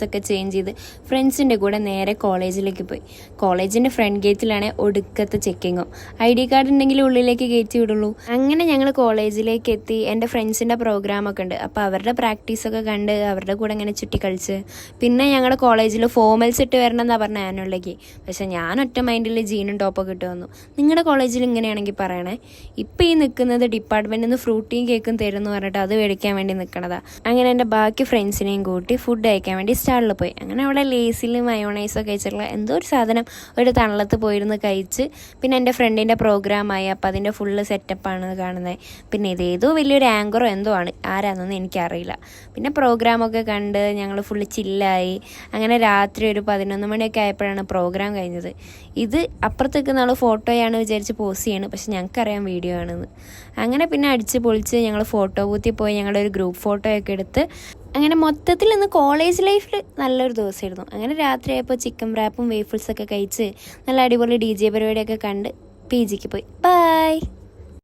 ഡ്രസ്സൊക്കെ ചേഞ്ച് ചെയ്ത് ഫ്രണ്ട്സിൻ്റെ കൂടെ നേരെ കോളേജിലേക്ക് പോയി. കോളേജിൻ്റെ ഫ്രണ്ട് ഗേറ്റിലാണ് ഒടുക്കത്തെ ചെക്കിങ്ങും. ID കാർഡ് ഉണ്ടെങ്കിൽ ഉള്ളിലേക്ക് കയറ്റി വിടുള്ളൂ. അങ്ങനെ ഞങ്ങൾ കോളേജിലേക്ക് എത്തി. എൻ്റെ ഫ്രണ്ട്സിൻ്റെ പ്രോഗ്രാമൊക്കെ ഉണ്ട്. അപ്പോൾ അവരുടെ പ്രാക്ടീസൊക്കെ കണ്ട് അവരുടെ കൂടെ ഇങ്ങനെ ചുറ്റി കളിച്ച് പിന്നെ ഞങ്ങളുടെ കോളേജിൽ ഫോമൽസ് ഇട്ട് വരണം എന്നാണ് പറഞ്ഞ ആനുവലിലേക്ക്. പക്ഷേ ഞാൻ ഒറ്റ മൈൻഡിൽ ജീനും ടോപ്പൊക്കെ ഇട്ട് വന്നു. നിങ്ങളുടെ കോളേജിൽ ഇങ്ങനെയാണെങ്കിൽ പറയണേ. ഇപ്പം ഈ നിൽക്കുന്നത് ഡിപ്പാർട്ട്മെൻറ്റിൽ നിന്ന് ഫ്രൂട്ടിയും കേക്കും തരുമെന്ന് പറഞ്ഞിട്ട് അത് മേടിക്കാൻ വേണ്ടി നിൽക്കണതാണ്. അങ്ങനെ എൻ്റെ ബാക്കി ഫ്രണ്ട്സിനെയും കൂട്ടി ഫുഡ് കഴിക്കാൻ വേണ്ടി സ്റ്റാളിൽ പോയി. അങ്ങനെ അവിടെ ലേസിൽ മയോണൈസൊക്കെ കഴിച്ചിട്ടുള്ള എന്തോ ഒരു സാധനം ഒരു തണലത്ത് പോയിരുന്ന് കഴിച്ച് പിന്നെ എൻ്റെ ഫ്രണ്ടിൻ്റെ പ്രോഗ്രാമായി. അപ്പോൾ അതിൻ്റെ ഫുള്ള് സെറ്റപ്പാണ് കാണുന്നത്. പിന്നെ ഇതേതോ വലിയൊരു ആങ്കറോ എന്തോ ആണ്, ആരാന്നൊന്നും എനിക്കറിയില്ല. പിന്നെ പ്രോഗ്രാമൊക്കെ കണ്ട് ഞങ്ങൾ ഫുള്ള് ചില്ലായി. അങ്ങനെ രാത്രി ഒരു 11 മണിയൊക്കെ ആയപ്പോഴാണ് പ്രോഗ്രാം കഴിഞ്ഞത്. ഇത് അപ്പുറത്തേക്ക് നമ്മൾ ഫോട്ടോയാണ് വിചാരിച്ച് പോസ്റ്റ് ചെയ്യണം, പക്ഷെ ഞങ്ങൾക്കറിയാം വീഡിയോ ആണെന്ന്. അങ്ങനെ പിന്നെ അടിച്ച് പൊളിച്ച് ഞങ്ങൾ ഫോട്ടോ ബൂത്തിൽ പോയി ഞങ്ങളുടെ ഒരു ഗ്രൂപ്പ് ഫോട്ടോയൊക്കെ എടുത്ത് അങ്ങനെ മൊത്തത്തിൽ ഇന്ന് കോളേജ് ലൈഫിൽ നല്ലൊരു ദിവസമായിരുന്നു. അങ്ങനെ രാത്രിയായപ്പോൾ ചിക്കൻ റാപ്പും വേഫിൾസൊക്കെ കഴിച്ച് നല്ല അടിപൊളി DJ പരിപാടിയൊക്കെ കണ്ട് PGക്ക് പോയി. ബൈ.